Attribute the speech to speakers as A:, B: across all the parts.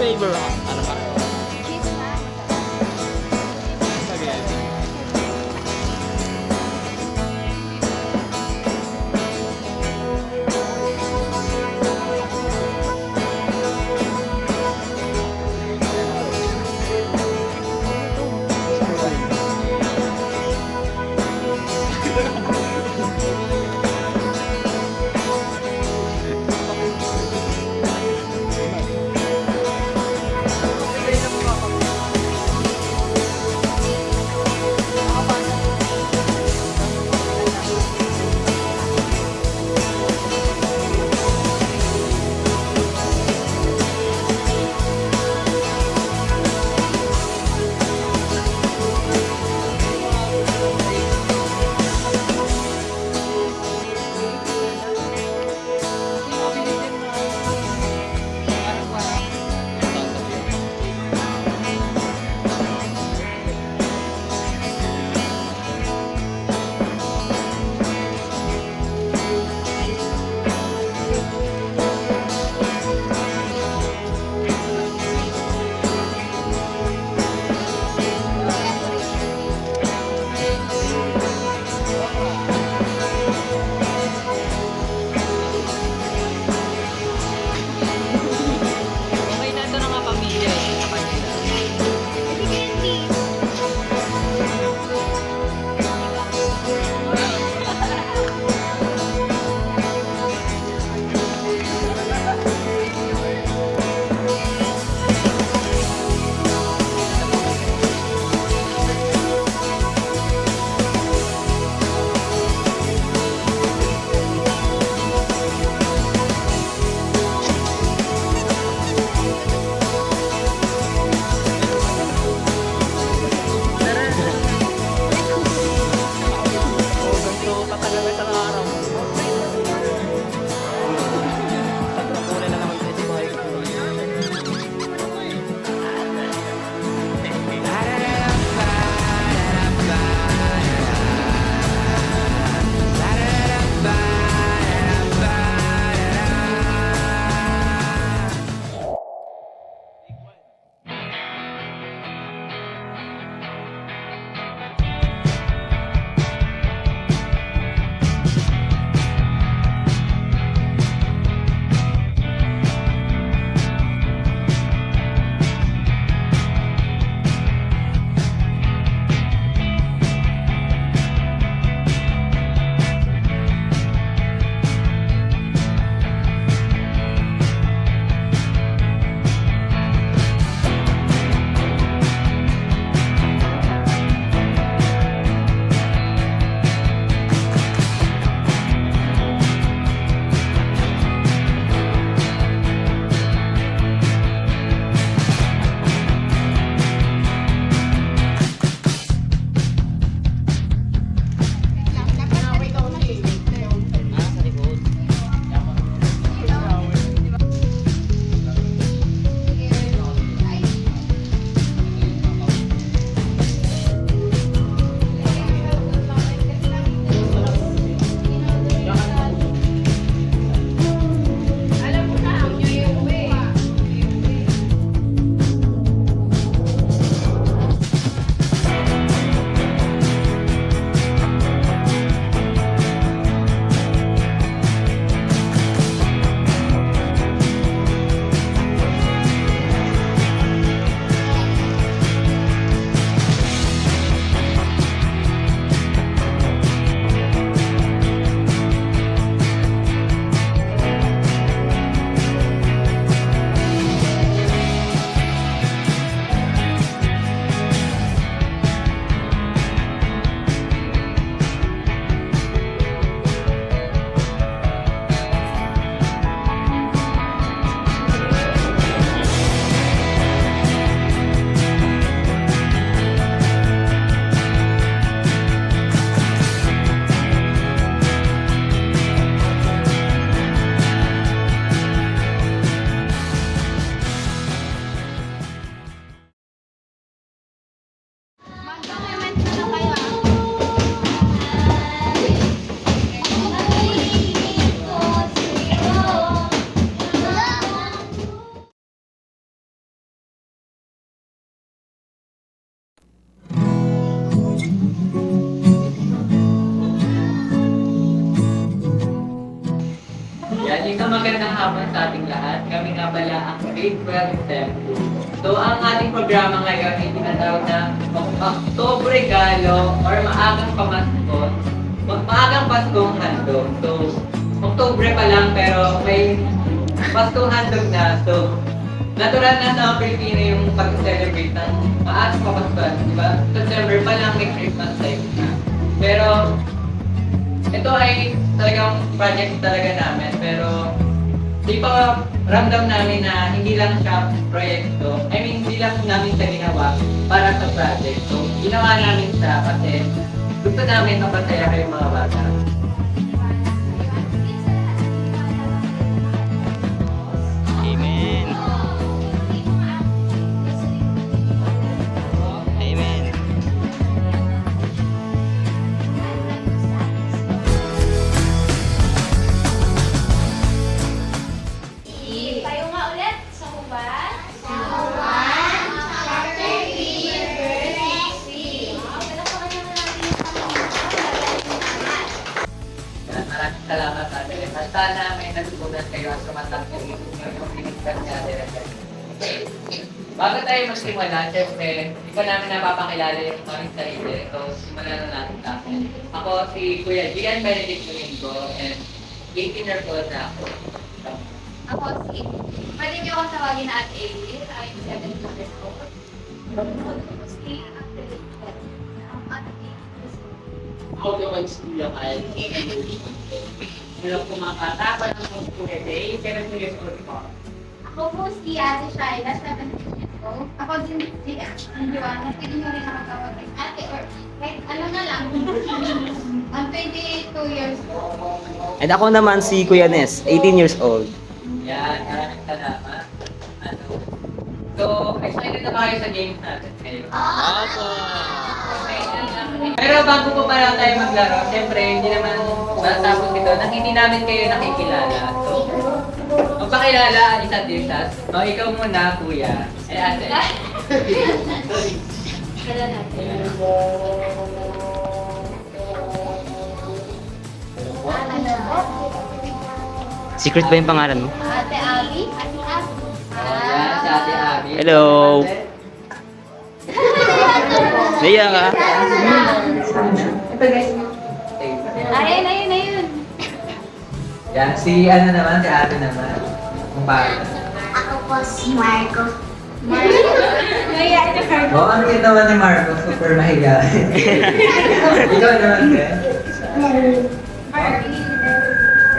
A: flavor ano pa?
B: Cheese na.
A: Spaghetti. hapon sa ating lahat. Kami nga pala ang Grade 12 STEM. So, ang ating programa ngayon ay tinatawag na Oktober Regalo or Maagang Pamasko. Maagang Paskong Handog. So, Oktober pa lang pero may Paskong Handog na. So, natural na sa Pilipino yung pag-celebrate ng maagang Pamaskuhan, di ba? September pa lang may Christmas time na. Pero, ito ay talagang project talaga namin, pero di pa ramdam namin na hindi lang siya proyekto. I mean, hindi lang namin siya ginawa para sa project. So, ginawa namin siya kasi gusto namin mapasaya kayo mga bata.
B: Amen. Amen.
C: Tayo nga ulit sa Juan. Chapter 3, verse 3. Palakpakan naman natin yung Panginoon.
A: Maraming salamat sa atin. At sana may natutunan kayo at sumatang yung pinigyan niya natin. Bago tayo magsimula, syempre, hindi pa namin napapakilala yung aming sarili. So, simulan na natin sa akin. Ako si Kuya Gian Benedict Domingo and 18 years old na ako.
C: Ako pwede niyo akong tawagin na Ate Aileen. I'm 7 years old. Ako si Ate Aileen. Ang Ate Aileen.
A: Ako naman si Kuya Kyle. Hello po mga bata. Ako naman po si Kuya Day. 7 years old po.
C: Ako po si Ate Shaila, 7 years old. Ako din si Joanna. Pwede niyo rin ako tawagin Ate or kahit ano na lang. I'm 22 years old.
B: And ako naman si Kuya Nes, 18 years old.
A: Yan, maraming salamat. So, excited na ba kayo sa games natin ngayon? Pero bago po pala tayo maglaro, siyempre hindi naman matapos ito na hindi namin kayo nakikilala. So, magpakilala ang isa't isa. O, ikaw muna, kuya. Ay, ate.
C: Kala natin.
B: Secret ba yung pangalan mo?
C: Ate Abby? Ate Abby.
A: Yan, si ate Abby.
B: Hello. Naiya ka?
A: Ito guys.
C: Ayun, ayun, ayun.
A: Yan, si ano naman, si ate naman. Kung paano.
C: Ako po si Marco. Naya ito, Marco.
A: Oo, ang cute naman ni Marco. Super mahiga. Ikaw naman, Ben.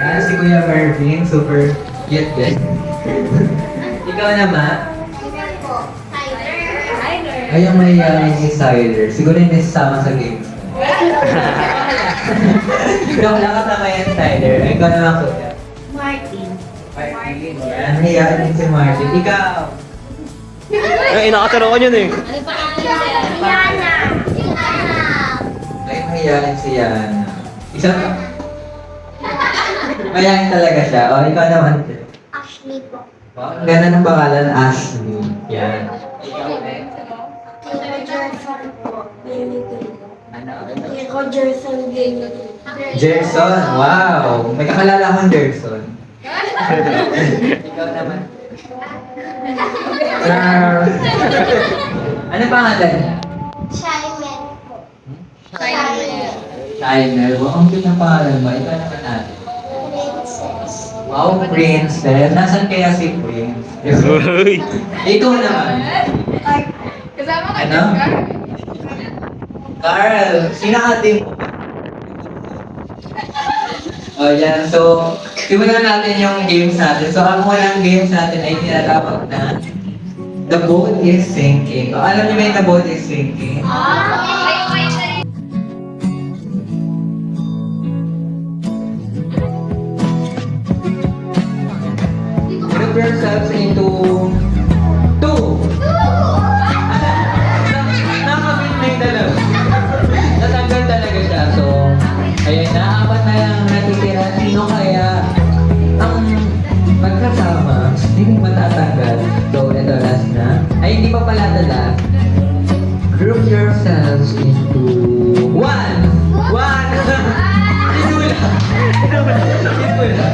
A: Yan, si Kuya Mervin. Super cute din. Ikaw naman. Ay, yung mahihayin si Siler. Siguro hindi sasama sa games. Ikaw lang kasama yan, Siler. Ikaw naman, Kuya.
C: Martin.
A: Martin. Yan, mahihayin din si Martin. Ikaw.
B: Ay, nakataroon yun eh.
C: Ano pa ang Yana.
A: Ay, mahihayin si Yana. Isa pa. Mahihayin talaga siya. O, ikaw naman.
C: Ashley po.
A: Wow, ang ganda ng pangalan, Ashley. Yan. Ikaw, Ben.
C: Rogerson po.
A: Ano?
C: Rogerson din.
A: Jerson, wow! May kakalala akong Jerson. Ikaw naman. Ano pangalan niya?
C: Shaimen po.
A: Shiner. Wow, ang cute ng pangalan mo. Ikaw naman natin.
C: Princess.
A: Wow, Princess. Nasaan kaya si Prince?
B: Uy.
A: Ikaw naman.
C: Kasama ka
A: Ano? Carl, sino ate mo? Oh, yan. So, simulan natin yung games natin. So, ang unang games natin ay tinatawag na The Boat is Sinking. O, alam niyo ba yung The Boat is Sinking? Group yourselves into two. Nakakabit na yung dalawa. Natanggal talaga siya. So, ayun, naapat na lang natitira. Sino kaya ang magkasama, hindi matatanggal. So, ito last na. Ay, hindi pa pala ito last. Group yourselves into one. One. Sinula. Sinula.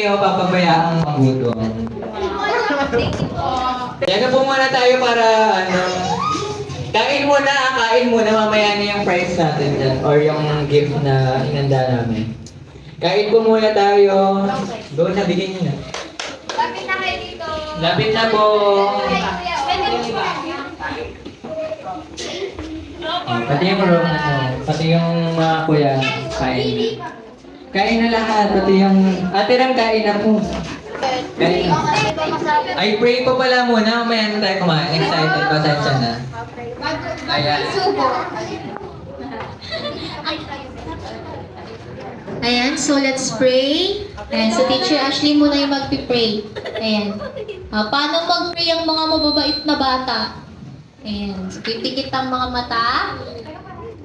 A: kayo papabayaang magutom. Yan na po muna tayo para kain muna, mamaya na yung prize natin dyan, or yung gift na inanda namin. Kain po muna tayo. Go na, bigyan nyo na.
C: Lapit na kayo dito.
A: Lapit na po. Pati yung pati yung mga kuya, kain na. Kain na lahat, pati yung ate Ram, kain na po. Kain na. Ay, pray po pala muna, mamaya na tayo kumain. Excited, pasensya na. Ayan.
D: Ayan, so let's pray. Ayan, so Teacher Ashley muna yung mag-pray. Ayan. Paano mag-pray ang mga mababait na bata? Ayan, so pipikit ang mga mata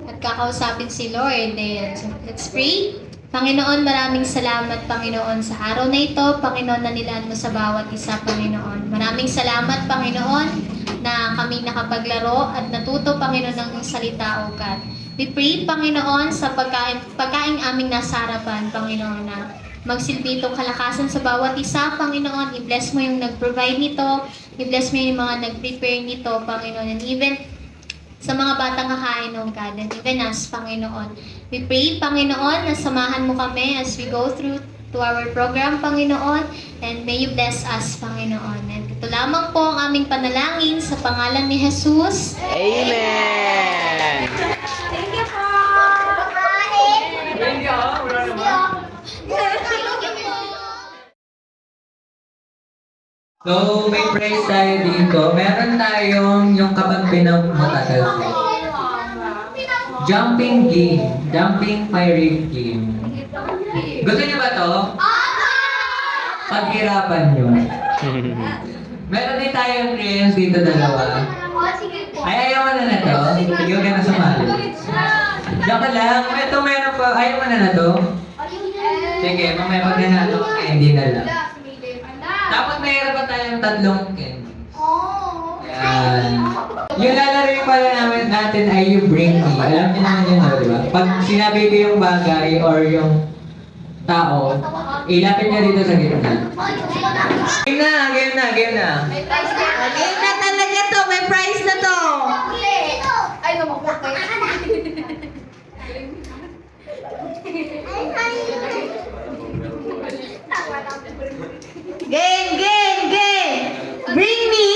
D: at kakausapin si Lord. Ayan, so let's pray. Panginoon, maraming salamat, Panginoon, sa araw na ito. Panginoon, na nilaan mo sa bawat isa, Panginoon. Maraming salamat, Panginoon, na kami nakapaglaro at natuto, Panginoon, ng iyong salita, O God. We pray, Panginoon, sa pagkain aming nasa harapan, Panginoon, na magsilbi itong kalakasan sa bawat isa, Panginoon. I-bless mo yung nag-provide nito. I-bless mo yung mga nag-prepare nito, Panginoon. And even sa mga batang kakain, O God, and even us, Panginoon. We pray, Panginoon, na samahan mo kami as we go through to our program, Panginoon, and may you bless us, Panginoon. And ito lamang po ang aming panalangin sa pangalan ni Jesus.
B: Amen!
C: Thank you po.
A: Thank you, wala naman. So, may prize tayo dito. Meron tayong yung kapag pinamatagal ko. Jumping game. Jumping pirate game. Gusto niyo ba to? Paghirapan nyo. Meron din tayong friends dito dalawa. Ay, ayaw mo na to? Ikaw ka na sumali. Diyan lang. Ito meron pa. Ayaw mo na to? Sige, mamaya pag nanalo ka, hindi na lang. Dapat mayroon pa tayong tatlong candy. Yan. Yung lalaroin pala natin ay yung bring me. Alam niyo naman yun, di ba? Pag sinabi ko yung bagay or yung tao, ilapit niya dito sa gitna. Game na! Game na! Game na!
D: Game na talaga to! May prize na to!
C: Ay, namakbukay.
D: Game! Game! Game! Bring me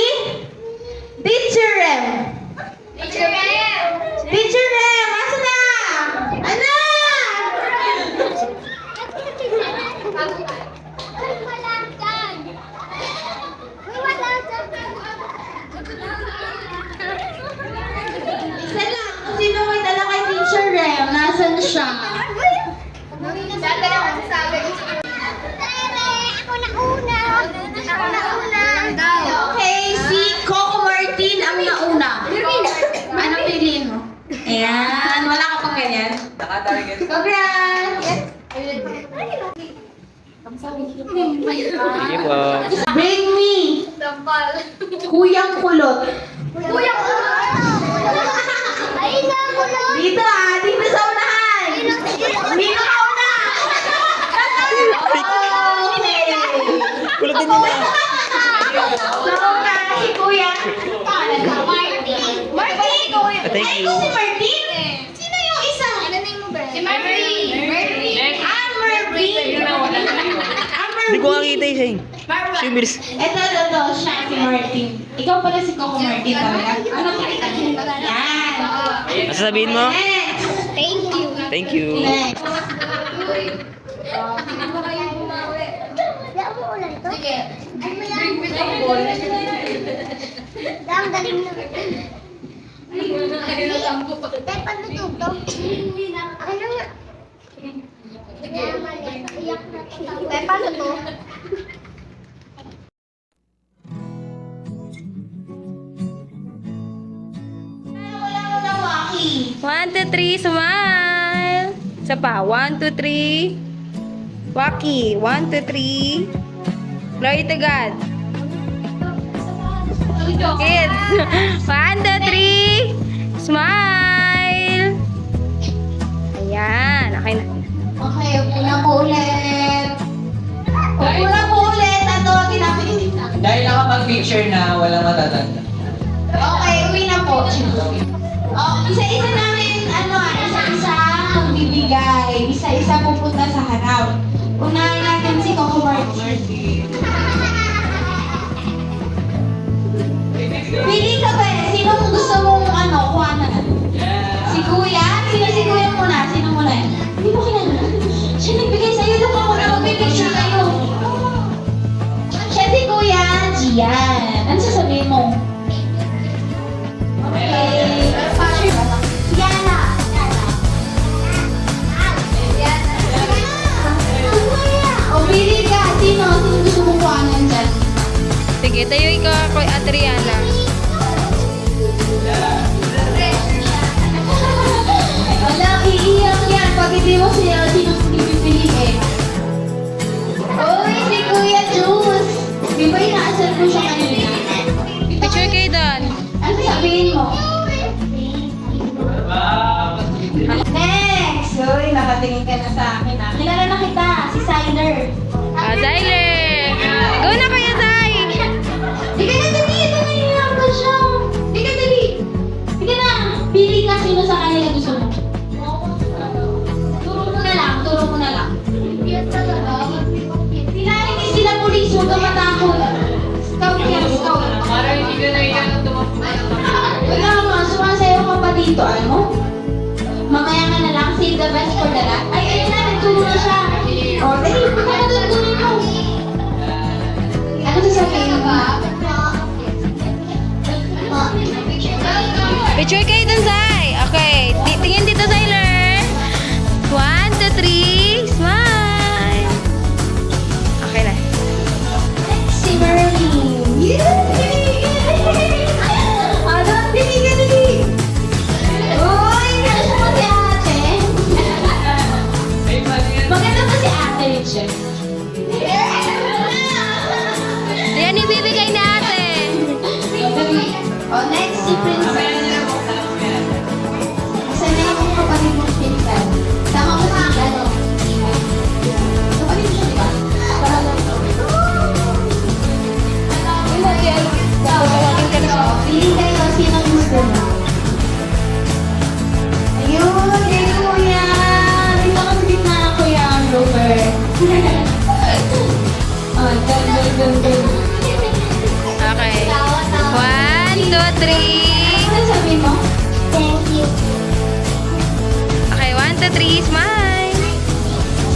D: Teacher Rem!
C: Teacher Ma'am!
D: Teacher Rem! Asa na? Ano?
C: Wala dyan! Wala dyan!
D: Isa lang. Kung sino may dala kay Teacher Rem, nasan siya?
C: Dati na masasabi ko. Ako na una! Ako na una!
D: Okay, si Coco Martin ang nauna. Anong piliin mo? Ayan. Wala ka pang ganyan?
A: Naka-target.
D: Congrats!
B: Sige po.
D: Bring me
C: Sampal.
D: Kuyang Kulot.
C: Kuya ko! Ay, na kulot!
D: Dito dito sa unahan. Dito ka una! Okay.
B: Kulot din nila.
D: So, si Kuya.
C: Martin! Martin!
B: Thank
D: Ay,
B: you.
D: ito si Martin. Sino yung isa?
C: Ano name mo ba? Si Martin!
D: Martin.
B: Hindi ko makita yung saying. Shumirs.
D: Ito, siya si Martin. Ikaw pala si Coco Martin talaga. Ano pakita niyo? Yan.
B: Ano sasabihin mo?
D: Next.
C: Thank you!
B: Thank you.
D: Next.
C: Sige. Ay, mo yan. Ang galing na. Tay, paano to? Ano nga? Sige. Iyak na to. Tay, paano to?
D: Wala mo na, Waki.
E: 1, 2, 3, smile! Isa pa. 1, 2, 3. Waki. 1, 2, 3. Glory to God. Kids. 1, 2, 3. Smile! Ayan. Okay na.
D: Okay, upo na po ulit.
C: Pupula po ulit. Tatawagin namin yung isa.
A: Dahil nakapag-picture na walang matatanda.
C: Okay, uwi na po. Oh, isa-isa namin, isa-isa magbibigay. Isa-isa pupunta sa harap. Unahin natin si Coco Martin. Pili ka ba eh? Sino kung gusto mong kuhanan? Si Kuya? Sino si Kuya muna? Sino muna? Hindi mo kilala. Siya nagbigay sa'yo. Doon ako na magbibigay kayo. Siya si Kuya Gian. Ano sasabihin mo? Okay. Yana. O, pili ka. Sino? Sino gusto mong kuhanan dyan?
E: Sige, tayo ikaw ako, Adriana.
C: Wala, iiyak yan. Pag hindi mo siya, sino pipiliin? Uy, si Kuya Juice. Di ba inaasal mo siya kanina?
E: Picture kayo doon.
C: Ano sabihin mo? Next! Uy, nakatingin ka na sa akin ah. Kilala na kita, si Siler.
E: Zyler! Go na Kuya Zay!
C: Di ka na dali! Ito na yung ka siya. Di ka dali! Di ka na! Pili ka sino sa kanila gusto mo. Turo mo na lang, turo mo na lang. Sila hindi sila pulis, huwag ka matakot. Scout yan, scout.
A: Para hindi ka na iyan ang tumakbo.
C: Wala mo, sumasayaw ka pa dito, ano? Mamaya ka na lang, save the best for the last. Ay, ayun na, nagturo na siya. O, dali, punta na doon, tuloy mo. Ano sasabihin mo?
E: Picture kayo doon, Zay! Okay, tingin dito, Zyler! 1, 2, 3, smile! Okay na.
C: Si Merlin. Yay! Ano? Dali ka, dali. Uy, ano mo si ate?
A: Ay, mali yan.
C: Maganda ba si ate, Richard?
E: Ayan, ibibigay natin!
C: Oh, next si
A: Mamaya
C: Princess.
A: na lang ako tama yan.
C: Isa na yung kapatid mong pinsan. Tama ko si ano? Kapatid mo siya, di ba?
E: Tawagin ka na siya.
C: Pili kayo, sino gusto mo? Ayun, kay Kuya. Dito ka sa gitna na Kuya, Robert. Oh, dun.
E: Okay. 1, 2, 3.
C: Ano sabihin mo? Thank you.
E: Okay, 1, 2, 3, smile!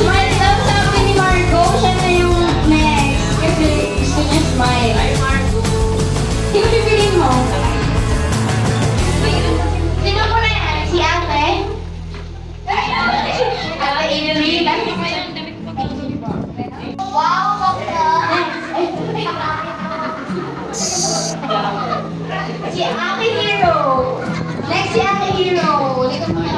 C: Smile daw sabi ni Marco. Siya na yung next. Kasi gusto niya smile. Sino pipiliin mo? Sino mo na yan? Si ate? Ate Ingrid. Wow, bakla. Si Ate Hero. Next si Ate Hero. Dito mo na.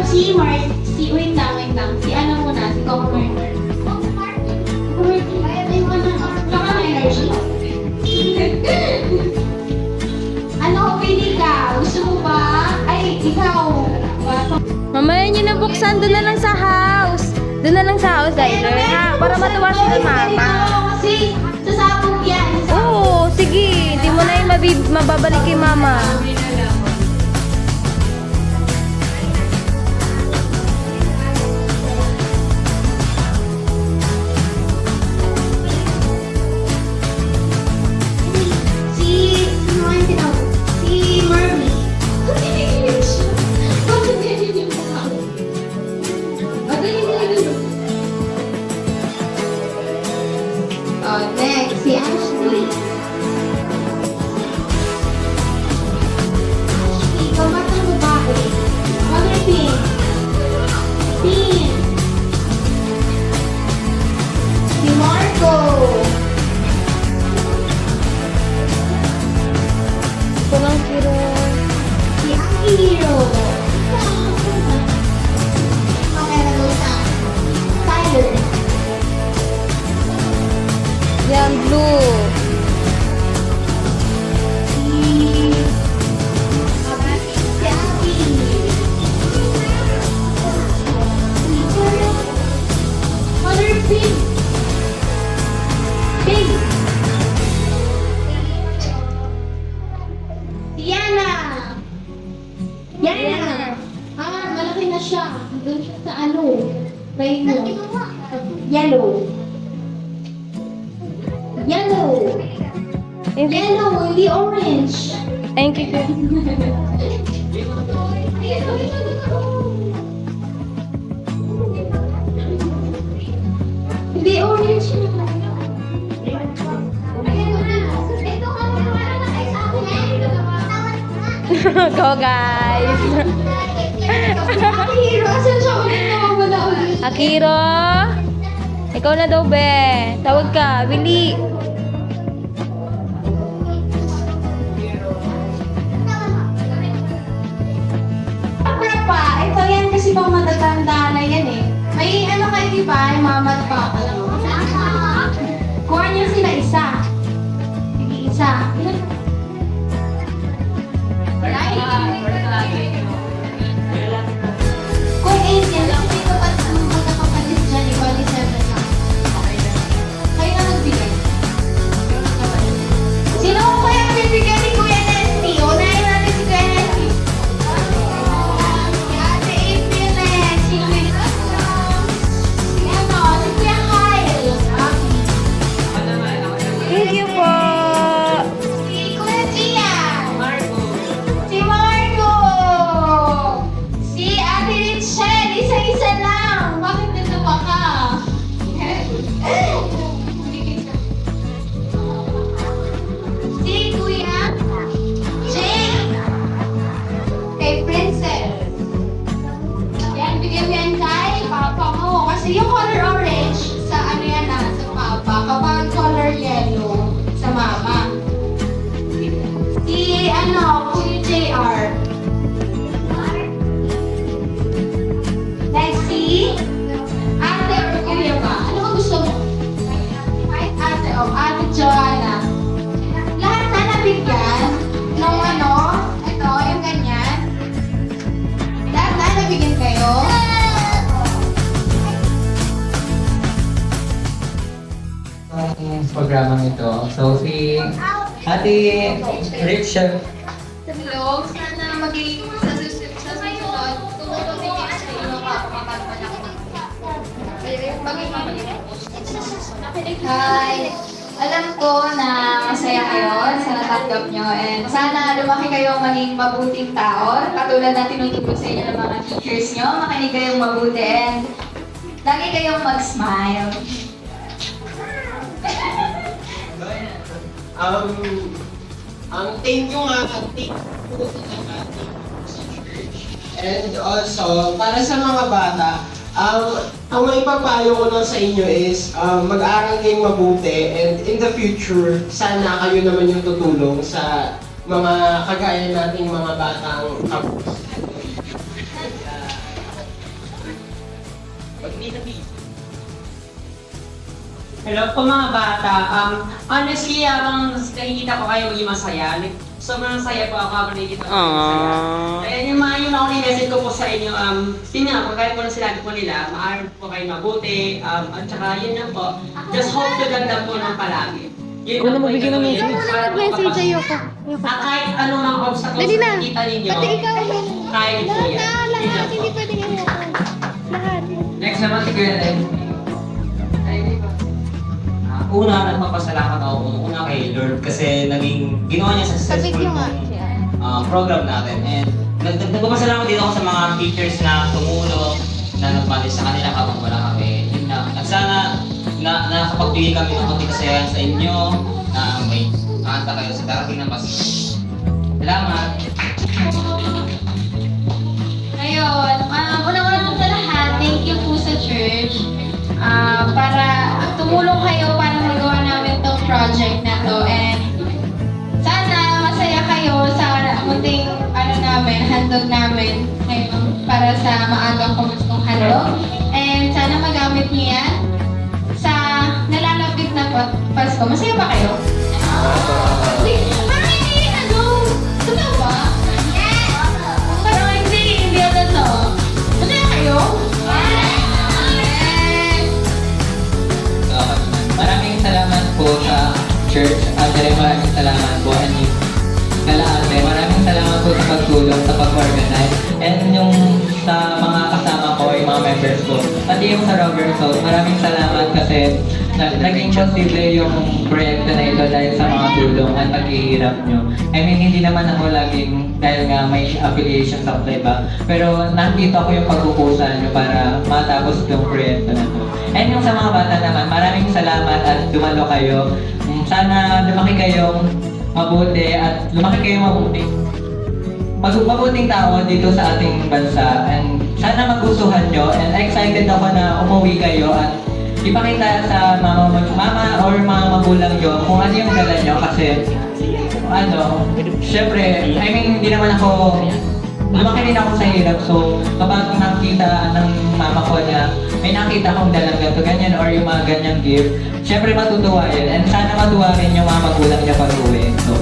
D: wait lang. Si ano muna, si Coco Martin. Coco Martin? Kaya tayo mo na. Baka may energy. Ano, pili ka? Gusto mo ba? Ay, ikaw.
E: Mamaya nyo na buksan. Doon na lang sa house. Doon na lang sa house, Tyler, ha? Para matuwa si mama.
D: Kasi, sasabog yan.
E: Oo, sige. Hindi mo na yung mababalik kay mama.
D: Si Marvin. Next, si Ashley. Ashley, kamatang babae. Mother Pink. Pink. Si Marco.
E: Kulang kiro.
D: Si Akiro. Okay, nag-usa. Tyler.
E: Yan, blue.
D: Si Abby. Si Mother Pig. Pig. Si Yana. Yana. Malaki na siya. Doon siya sa ano. Rainbow. Yellow. Yellow. Yellow, hindi orange.
E: Ayun, kiko.
D: Hindi orange.
E: Go, guys.
D: Akiro, asan siya ulit nawawala ulit?
E: Akiro. Ikaw na daw, be. Tawag ka. Willy.
D: Sobra pa. Ito yan kasi pang matatanda na yan eh. May ano kayo di ba? Yung mama at papa lang. Kuha niyo sila isa. Sige, isa. Kung 8 yan, lang dito pa sa magkakapalit dyan, ibali 7 lang. Kayo na nagbigay. Sino ko kaya bibigyan ni Kuya Nesty? Unahin natin si Kuya Nesty. Si Ate April next. Si Kuya si ano, si Kuya Kyle.
E: Thank you po.
D: Si Kuya Gian. Si Marco. Si Ate Richelle. Isa-isa lang. Bakit nandun ka? Si Kuya Jake. Kay Princess. Yan, bigyan mo yan kay Papa mo. Kasi yung color orange, sa ano yan na, sa Papa. Kapag color yellow, sa Mama. Si ano, Kuya JR. Next, si Ate or Kuya ba? Ano ang gusto mo? Ate, Ate Joanna. Lahat na nabigyan nung ano, ito, yung ganyan. Lahat na nabigyan kayo.
A: Ang programang ito. So, si Ate Richard.
C: Hello, sana maging sa susunod, tumulong din kayo sa inyo kapag
D: Hi! Alam ko na masaya kayo sa natanggap nyo and sana lumaki kayong maging mabuting tao katulad na tinuturo sa inyo ng mga teachers nyo. Makinig kayong mabuti and lagi kayong mag-smile.
F: Thank you nga, thank you and also, para sa mga bata, ang may papayo ko lang sa inyo is mag-aral kayong mabuti and in the future, sana kayo naman yung tutulong sa mga kagaya nating mga batang kapos.
G: Hello po mga bata. Honestly, habang nakikita ko kayo maging masaya, sobrang saya po ako habang nakikita ko kayo masaya. Kaya yung mga yun ako message ko po sa inyo, yun nga, kung kaya po na sinabi po nila, maaari po kayo mabuti, at saka yun lang po, just hope to God lang po ng palagi. Yun lang po yung gagawin.
E: Nag-message sa'yo ko.
G: Kahit anong mga obstacles
E: Dali na.
G: na nakikita ninyo,
E: Pati ikaw.
G: kaya niyo po yan. Yun lang
E: Lahat,
G: po.
E: hindi pwedeng ayoko. Lahat.
A: Next naman si Kuya Ren.
H: Una, nagpapasalamat ako una kay Lord kasi ginawa niya successful
E: Video nga.
H: yung program natin. And nagpapasalamat din ako sa mga teachers na tumulong, na nagmali sa kanila kapag wala kami. Yun na. At sana nakapagbigay kami ng konti kasayahan sa inyo na may nakanta kayo sa darating na Pasko. Salamat!
D: Ayun, unang-una po sa lahat, thank you po sa church. Para tumulong kayo para magawa namin tong project na to. And sana masaya kayo sa munting handog namin ngayon para sa maagang pamustong handog. And sana magamit niyo yan sa nalalapit na Pasko. Masaya ba kayo? Parang hindi, totoo ba? Parang hindi to. Masaya kayo?
A: Maraming salamat po sa church. Ate, maraming salamat po. And kala ate, maraming salamat po sa pagtulong, sa pag-organize. And yung sa mga kasama ko, yung mga members ko. Pati yung sa Robert South, maraming salamat kasi naging posible yung proyekto na ito dahil sa mga tulong at paghihirap nyo. I mean, hindi naman ako laging dahil nga may affiliation sa iba. Pero nandito ako yung pagkukusan nyo para matapos yung proyekto na to. And yung sa mga bata naman, maraming salamat at dumalo kayo. Sana lumaki kayong mabuti at lumaki kayong mabuting tao dito sa ating bansa. And sana magustuhan nyo. And excited ako na umuwi kayo at ipakita sa mama or mga magulang nyo kung ano yung dala nyo kasi syempre, I mean, hindi naman ako, lumaki rin ako sa hirap, so kapag nakita ng mama ko na may nakita akong dalang ganito, ganyan, or yung mga ganyang gift, syempre matutuwa yun, and sana matuwa rin yung mga magulang niya pag uwi. So,